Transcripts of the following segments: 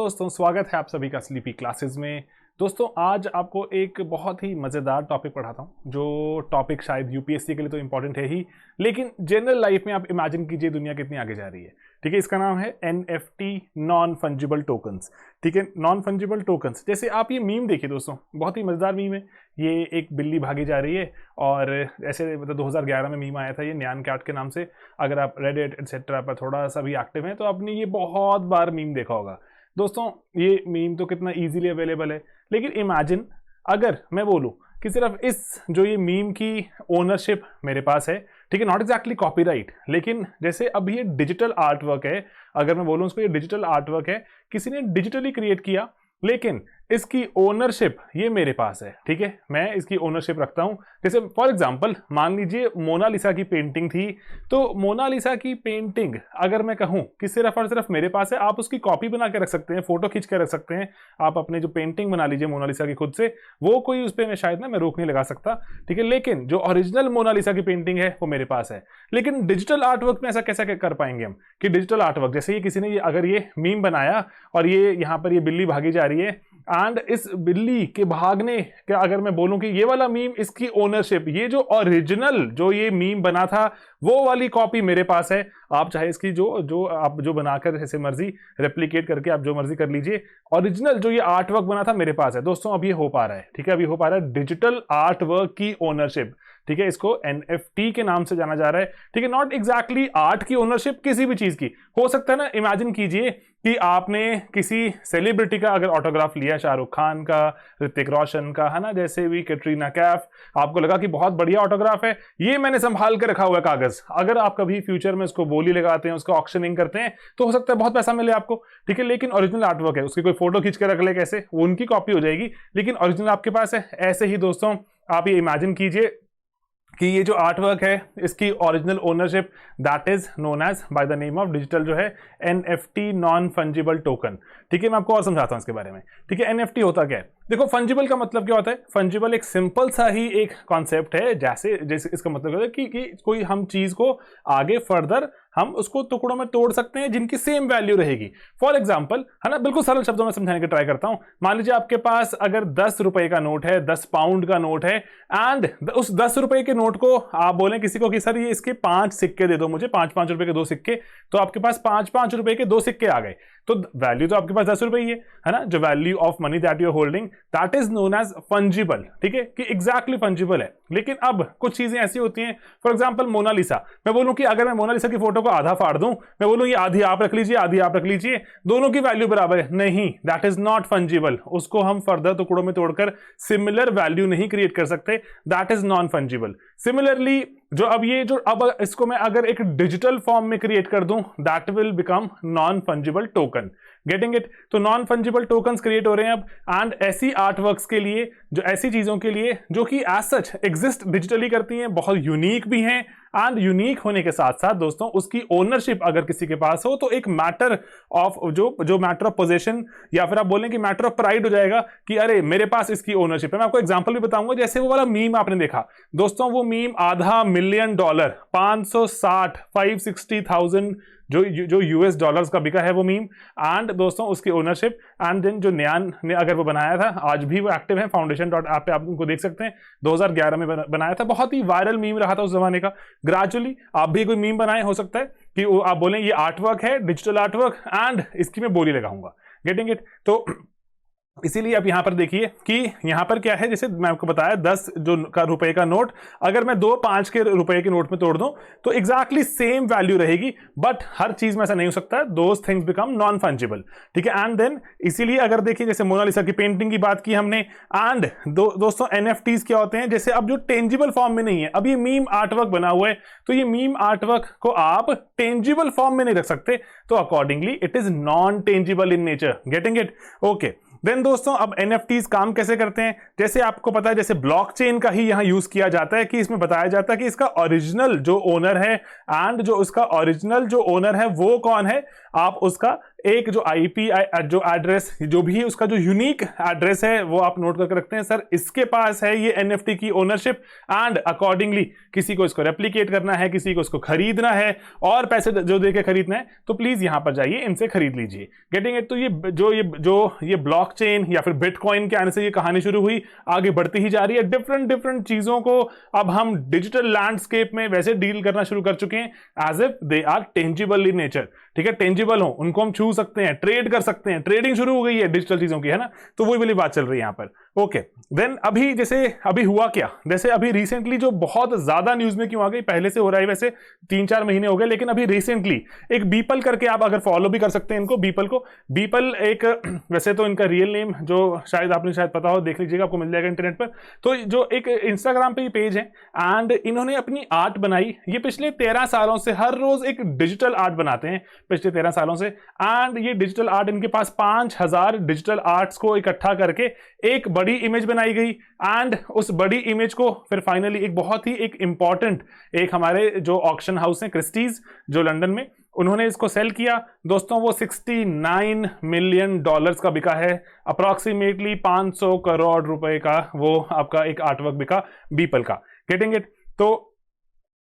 दोस्तों, स्वागत है आप सभी का स्लीपी क्लासेस में। दोस्तों, आज आपको एक बहुत ही मज़ेदार टॉपिक पढ़ाता हूं, जो टॉपिक शायद यूपीएससी के लिए तो इंपॉर्टेंट है ही, लेकिन जनरल लाइफ में आप इमेजिन कीजिए दुनिया कितनी आगे जा रही है। ठीक है, इसका नाम है एनएफटी, नॉन फंजिबल टोकन्स। ठीक है, नॉन फंजिबल टोकन्स। जैसे आप ये मीम देखिए दोस्तों, बहुत ही मज़ेदार मीम है। ये एक बिल्ली भागी जा रही है और ऐसे मतलब 2011 में मीम आया था ये न्यान कैट के नाम से। अगर आप रेडिट एटसेट्रा पर थोड़ा सा भी एक्टिव हैं तो आपने ये बहुत बार मीम देखा होगा। दोस्तों, ये मीम तो कितना इजीली अवेलेबल है, लेकिन इमेजिन अगर मैं बोलूं कि सिर्फ इस जो ये मीम की ओनरशिप मेरे पास है, ठीक है, नॉट एग्जैक्टली कॉपीराइट, लेकिन जैसे अब ये डिजिटल आर्ट वर्क है, अगर मैं बोलूं उसको ये डिजिटल आर्ट वर्क है, किसी ने डिजिटली क्रिएट किया, लेकिन इसकी ओनरशिप ये मेरे पास है। ठीक है, मैं इसकी ओनरशिप रखता हूं। जैसे फॉर एग्जांपल मान लीजिए मोनालिसा की पेंटिंग थी, तो मोनालिसा की पेंटिंग अगर मैं कहूं कि सिर्फ और सिर्फ मेरे पास है, आप उसकी कॉपी बना के रख सकते हैं, फोटो खींच के रख सकते हैं, आप अपने जो पेंटिंग बना लीजिए मोनालिसा की खुद से, वो कोई उस पर मैं शायद मैं रोक नहीं लगा सकता। ठीक है, लेकिन जो ओरिजिनल मोनालिसा की पेंटिंग है वो मेरे पास है। लेकिन डिजिटल आर्ट वर्क में ऐसा कैसे कर पाएंगे हम कि डिजिटल आर्ट वर्क, जैसे ये किसी ने अगर ये मीम बनाया और ये यहाँ पर ये बिल्ली भागी जा रही है, एंड इस बिल्ली के भागने के अगर मैं बोलूं कि ये वाला मीम, इसकी ओनरशिप, ये जो ओरिजिनल जो ये मीम बना था वो वाली कॉपी मेरे पास है। आप चाहे इसकी जो आप जो बनाकर जैसे मर्जी रेप्लिकेट करके आप जो मर्जी कर लीजिए, ओरिजिनल जो ये आर्ट वर्क बना था मेरे पास है। दोस्तों, अब ये हो पा रहा है। ठीक है, अभी हो पा रहा है डिजिटल आर्ट वर्क की ओनरशिप। ठीक है, इसको एनएफटी के नाम से जाना जा रहा है। ठीक है, नॉट एग्जैक्टली आर्ट की ओनरशिप, किसी भी चीज की हो सकता है ना। इमेजिन कीजिए कि आपने किसी सेलिब्रिटी का अगर ऑटोग्राफ लिया, शाहरुख खान का, ऋतिक रोशन का, है ना, जैसे भी कैटरीना कैफ, आपको लगा कि बहुत बढ़िया ऑटोग्राफ है, ये मैंने संभाल के रखा हुआ है कागज। अगर आप कभी फ्यूचर में उसको बोली लगाते हैं, उसको ऑक्शनिंग करते हैं, तो हो सकता है बहुत पैसा मिले आपको। ठीक है, लेकिन ओरिजिनल आर्टवर्क है, उसकी कोई फोटो खींच के रख ले, कैसे वो उनकी कॉपी हो जाएगी, लेकिन ओरिजिनल आपके पास है। ऐसे ही दोस्तों, आप ये इमेजिन कीजिए कि ये जो आर्ट वर्क है इसकी original ownership, that is known as by the name of digital जो है एनएफटी, नॉन फंजिबल टोकन। ठीक है, मैं आपको और समझाता हूं इसके बारे में। ठीक है, एनएफटी होता क्या है? देखो, फंजिबल का मतलब क्या होता है? फंजिबल एक सिंपल सा ही एक कॉन्सेप्ट है, जैसे जैसे इसका मतलब होता है कि कोई हम चीज को आगे फर्दर हम उसको टुकड़ों में तोड़ सकते हैं जिनकी सेम वैल्यू रहेगी। फॉर एग्जाम्पल, है ना, बिल्कुल सरल शब्दों में समझाने की ट्राई करता हूं। मान लीजिए आपके पास अगर 10 रुपए का नोट है, 10 पाउंड का नोट है, एंड उस 10 रुपए के नोट को आप बोलें किसी को कि सर ये इसके 5 सिक्के दे दो मुझे, 5-5 रुपए के 2 सिक्के, तो आपके पास 5-5 रुपए के 2 सिक्के आ गए। तो वैल्यू तो आपके पास 10 रुपए ही है ना, जो value of money that you are holding, that is known as fungible. ठीक है, कि एग्जैक्टली फंजिबल है। लेकिन अब कुछ चीजें ऐसी होती हैं, फॉर एग्जांपल मोनालिसा, मैं बोलूं कि अगर मैं मोनालिसा की फोटो को आधा फाड़ दूं, मैं बोलूं ये आधी आप रख लीजिए, आधी आप रख लीजिए, दोनों की वैल्यू बराबर है, नहीं, दैट इज नॉट फंजिबल। उसको हम फर्दर टुकड़ों में तोड़कर सिमिलर वैल्यू नहीं क्रिएट कर सकते, that is non fungible. Similarly अब इसको मैं अगर एक डिजिटल फॉर्म में क्रिएट कर दूं, that will become non fungible token. Getting it? तो नॉन फंजिबल टोकन्स क्रिएट हो रहे हैं अब, एंड ऐसी आर्ट वर्क्स के लिए, जो ऐसी चीजों के लिए जो कि एज सच एग्जिस्ट डिजिटली करती हैं, बहुत यूनिक भी हैं, एंड यूनिक होने के साथ साथ दोस्तों उसकी ओनरशिप अगर किसी के पास हो तो एक मैटर ऑफ जो मैटर ऑफ पोजीशन, या फिर आप बोलें कि मैटर ऑफ प्राइड हो जाएगा कि अरे मेरे पास इसकी ओनरशिप है। मैं आपको एग्जांपल भी बताऊंगा, जैसे वो वाला मीम आपने देखा दोस्तों, वो मीम $500 मिलियन 560,000 जो यूएस डॉलर्स का बिका है वो मीम, एंड दोस्तों उसकी ओनरशिप, एंड देन जो न्यान ने अगर वो बनाया था, आज भी वो एक्टिव है, foundation.app पे आप उनको देख सकते हैं, 2011 में बनाया था, बहुत ही वायरल मीम रहा था उस जमाने का। ग्रेजुअली आप भी कोई मीम बनाए, हो सकता है कि आप बोलें ये आर्ट वर्क है, डिजिटल आर्ट वर्क, एंड इसकी मैं बोली लगाऊंगा। Getting it? तो इसीलिए आप यहां पर देखिए कि यहां पर क्या है, जैसे मैं आपको बताया 10 रुपए का नोट, अगर मैं 2 5 के रुपए के नोट में तोड़ दूं तो एग्जैक्टली सेम वैल्यू रहेगी, बट हर चीज में ऐसा नहीं हो सकता, those things become non fungible. ठीक है, एंड देन इसीलिए अगर देखिए जैसे मोनालिसा की पेंटिंग की बात की हमने, एंड दोस्तों एनएफटीज क्या होते हैं, जैसे अब जो टेंजिबल फॉर्म में नहीं है, अब ये मीम आर्टवर्क बना हुआ है, तो ये मीम आर्टवर्क को आप टेंजिबल फॉर्म में नहीं रख सकते, तो accordingly it is non tangible in nature. Getting it? Okay, then दोस्तों अब एनएफटीज काम कैसे करते हैं, जैसे आपको पता है, जैसे ब्लॉकचेन का ही यहां यूज किया जाता है, कि इसमें बताया जाता है कि इसका ओरिजिनल जो ओनर है, एंड जो उसका ओरिजिनल जो ओनर है वो कौन है, आप उसका एक जो आईपी जो एड्रेस, जो भी उसका जो यूनिक एड्रेस है वो आप नोट करके रखते हैं। सर इसके पास है ये एनएफटी की ओनरशिप एंड अकॉर्डिंगली किसी को इसको रेप्लिकेट करना है, किसी को इसको खरीदना है और पैसे जो देके खरीदना है, तो प्लीज यहां पर जाइए, इनसे खरीद लीजिए। Getting it? तो ये ब्लॉकचेन या फिर बिटकॉइन के आने से ये कहानी शुरू हुई, आगे बढ़ती ही जा रही है। डिफरेंट चीजों को अब हम डिजिटल लैंडस्केप में वैसे डील करना शुरू कर चुके हैं as if they are tangible in nature. ठीक है, टेंजिबल हो, उनको हम छू सकते हैं, ट्रेड कर सकते हैं, ट्रेडिंग शुरू हो गई है डिजिटल चीजों की, है ना। तो वही वाली बात चल रही है यहां पर। ओके, देन अभी हुआ क्या, जैसे अभी रिसेंटली जो बहुत ज्यादा न्यूज में क्यों आ गई, पहले से हो रहा है वैसे 3-4 महीने हो गए, लेकिन अभी रिसेंटली एक बीपल करके, आप अगर फॉलो भी कर सकते हैं इनको, बीपल एक, वैसे तो इनका रियल नेम जो शायद आपने पता हो, देख लीजिएगा, आपको मिल जाएगा इंटरनेट पर। तो जो एक इंस्टाग्राम पे पेज है एंड इन्होंने अपनी आर्ट बनाई, ये पिछले 13 सालों से हर रोज एक डिजिटल आर्ट बनाते हैं पिछले 13 सालों से। एंड ये डिजिटल आर्ट, इनके पास 5000 डिजिटल आर्ट्स को इकट्ठा करके एक बड़ी इमेज बनाई गई एंड उस बड़ी इमेज को फिर फाइनली एक बहुत ही एक इंपॉर्टेंट, एक हमारे जो ऑक्शन हाउस है क्रिस्टीज जो लंदन में, उन्होंने इसको सेल किया। दोस्तों वो $69 मिलियन का बिका है, अप्रॉक्सीमेटली 500 करोड़ रुपए का वो आपका एक आर्टवर्क बिका बीपल का। Getting it? तो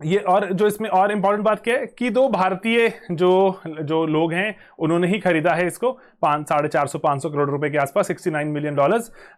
ये, और जो इसमें और इंपॉर्टेंट बात क्या है कि 2 भारतीय जो लोग हैं उन्होंने ही खरीदा है इसको 450-500 करोड़ रुपए के आसपास, $69 million.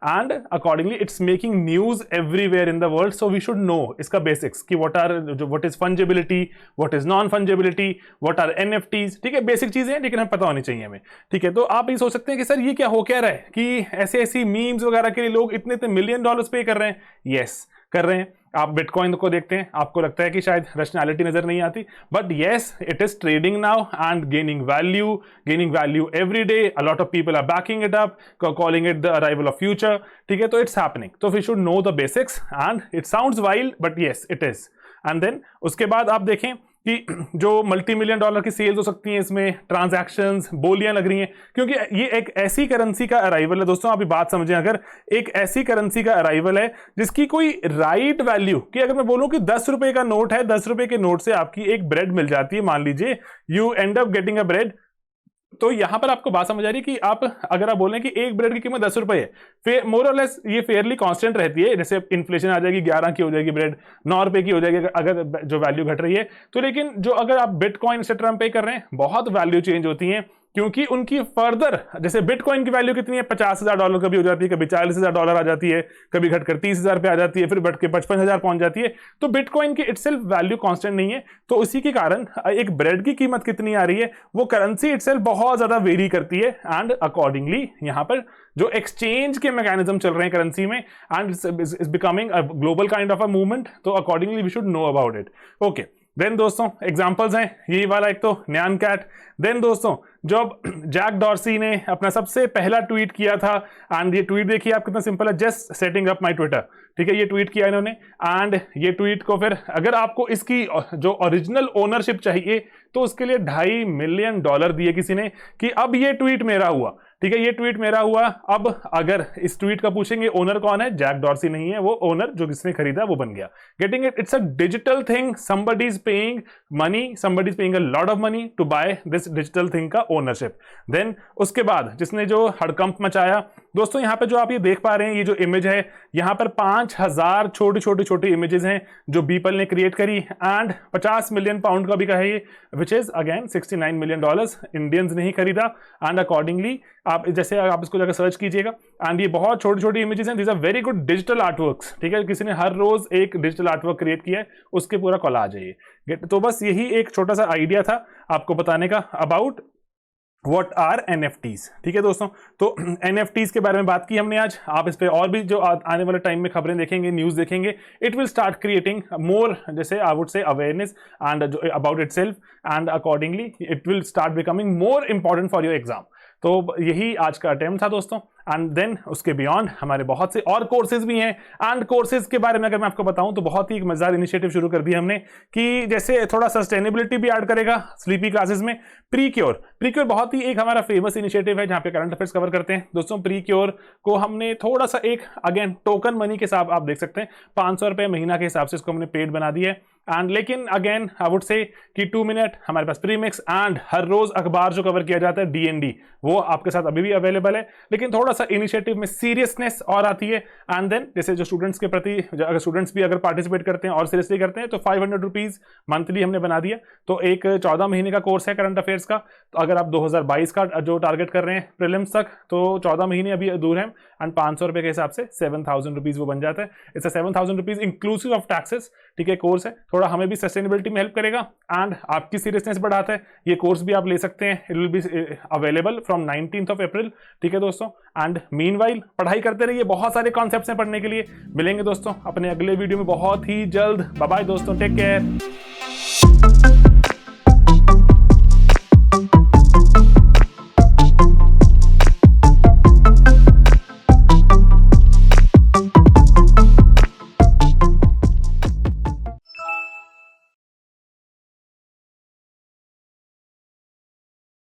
And accordingly it's making news everywhere in the world. So we should know इसका बेसिक्स कि what is fungibility, what is non fungibility, what are NFTs. ठीक है, बेसिक चीजें हैं लेकिन हमें पता होनी चाहिए हमें। ठीक है, तो आप ये सोच सकते हैं कि सर ये क्या हो क्या रहा है कि ऐसी मीम्स वगैरह के लिए लोग इतने मिलियन डॉलर्स पे कर रहे हैं। यस, कर रहे हैं। आप बिटकॉइन को देखते हैं, आपको लगता है कि शायद रैशनैलिटी नजर नहीं आती, but yes, it is trading now and gaining value every day. A lot of people are backing it up, calling it the arrival of future. ठीक है, तो इट्स हैपनिंग। तो we should know the basics and it sounds wild but yes it is. And then उसके बाद आप देखें कि जो मल्टी मिलियन डॉलर की सेल्स हो सकती हैं, इसमें ट्रांजैक्शंस बोलियां लग रही हैं, क्योंकि ये एक ऐसी करेंसी का अराइवल है। दोस्तों आप ये बात समझें, अगर एक ऐसी करेंसी का अराइवल है जिसकी कोई राइट वैल्यू, कि अगर मैं बोलूं कि 10 रुपए का नोट है, 10 रुपए के नोट से आपकी एक ब्रेड मिल जाती है, मान लीजिए you and up getting a bread, तो यहां पर आपको बात समझ आ रही है कि आप अगर आप बोलें कि एक ब्रेड की कीमत 10 रुपए है, फिर मोर और लेस ये फेयरली कांस्टेंट रहती है। जैसे इन्फ्लेशन आ जाएगी, 11 की हो जाएगी ब्रेड, 9 रुपए की हो जाएगी अगर जो वैल्यू घट रही है तो। लेकिन जो अगर आप बिटकॉइन एक्सेट्रा पे कर रहे हैं, बहुत वैल्यू चेंज होती है, क्योंकि उनकी फर्दर, जैसे बिटकॉइन की वैल्यू कितनी है, $50,000 कभी हो जाती है, कभी $40,000 आ जाती है, कभी घटकर 30,000 पे आ जाती है, फिर बढ़ के 55,000 पहुंच जाती है। तो बिटकॉइन की इटसेल्फ वैल्यू कांस्टेंट नहीं है, तो उसी के कारण एक ब्रेड की कीमत कितनी आ रही है, वो करेंसी इटसेल्फ बहुत ज्यादा वेरी करती है। एंड अकॉर्डिंगली यहां पर जो एक्सचेंज के मैकेनिज्म चल रहे हैं करेंसी में, and is becoming a global kind of a movement, तो accordingly we should know about it. Okay, then दोस्तों एग्जांपल्स हैं, यही वाला एक तो न्यान कैट। देन दोस्तों जब जैक डॉर्सी ने अपना सबसे पहला ट्वीट किया था, एंड ये ट्वीट देखिए आप कितना सिंपल है, just setting up my Twitter. ठीक है, ये ट्वीट किया इन्होंने, एंड ये ट्वीट को फिर अगर आपको इसकी जो ओरिजिनल ओनरशिप चाहिए तो उसके लिए $2.5 मिलियन दिए किसी ने कि अब ये ट्वीट मेरा हुआ। ठीक है, ये ट्वीट मेरा हुआ। अब अगर इस ट्वीट का पूछेंगे ओनर कौन है, जैक डॉर्सी नहीं है, वो ओनर जो किसने खरीदा वो बन गया। Getting it? It's a digital thing, somebody is paying money, somebody is paying a lot of money to buy this digital thing का ओनरशिप। देन उसके बाद जिसने जो हड़कंप मचाया, दोस्तों यहाँ पे जो आप ये देख पा रहे हैं, ये जो इमेज है, यहाँ पर 5000 छोटी इमेजेस हैं जो बीपल ने क्रिएट करी, एंड 50 मिलियन पाउंड का बिका है ये, which is again $69 million. Indians ने ही खरीदा, एंड अकॉर्डिंगली आप जैसे आप इसको जाकर सर्च कीजिएगा, एंड ये बहुत छोटी इमेजेस हैं, these are very good digital artworks. ठीक है, किसी ने हर रोज एक डिजिटल आर्टवर्क क्रिएट किया है, उसके पूरा कॉल आ जाइए। तो बस यही एक छोटा सा आइडिया था आपको बताने का अबाउट व्हाट आर एनएफटीज। ठीक है दोस्तों, तो एनएफटीज के बारे में बात की हमने आज। आप इस पे और भी जो आने वाले टाइम में खबरें देखेंगे, न्यूज देखेंगे, it will start creating more, जैसे I would say awareness and about itself, and accordingly it will start becoming more important for your exam. तो यही आज का अटेम्प्ट था दोस्तों, एंड देन उसके बियॉन्ड हमारे बहुत से और कोर्सेज भी हैं। एंड कोर्सेज के बारे में अगर मैं आपको बताऊं तो बहुत ही एक मजेदार इनिशिएटिव शुरू कर दिया हमने कि जैसे थोड़ा सस्टेनेबिलिटी भी ऐड करेगा स्लीपी क्लासेस में। प्रीक्योर बहुत ही एक हमारा फेमस इनिशिएटिव है जहां पे करंट अफेयर्स कवर करते हैं दोस्तों। प्रीक्योर को हमने थोड़ा सा एक अगेन टोकन मनी के हिसाब आप देख सकते हैं 500 रुपए महीना के हिसाब से इसको हमने पेड बना दिया है। एंड लेकिन अगेन आई वुड से कि 2 मिनट हमारे पास प्रीमिक्स एंड हर रोज अखबार जो कवर किया जाता है डीएनडी वो आपके साथ अभी भी अवेलेबल है। लेकिन थोड़ा सा इनिशिएटिव में सीरियसनेस और आती है। एंड देन जैसे जो स्टूडेंट्स के प्रति अगर स्टूडेंट्स भी अगर पार्टिसिपेट करते हैं और सीरियसली करते हैं तो 500 रुपीज मंथली हमने बना दिया। तो एक 14 महीने का कोर्स है करंट अफेयर्स का। तो अगर आप 2022 का जो टारगेट कर रहे हैं प्रीलिम्स तक तो 14 महीने अभी दूर है एंड 500 रुपए के हिसाब से 7,000 रुपीज वो बन जाता है। It's 7,000 rupees inclusive of taxes. ठीक है, कोर्स है थोड़ा हमें भी सस्टेनेबिलिटी में हेल्प करेगा एंड आपकी सीरियसनेस बढ़ाता है। ये कोर्स भी आप ले सकते हैं, it will be available from 19th of April। ठीक है दोस्तों, एंड मीनवाइल पढ़ाई करते रहिए, बहुत सारे कॉन्सेप्ट्स हैं पढ़ने के लिए। मिलेंगे दोस्तों अपने अगले वीडियो में बहुत ही जल्द। बाय बाय दोस्तों, टेक केयर।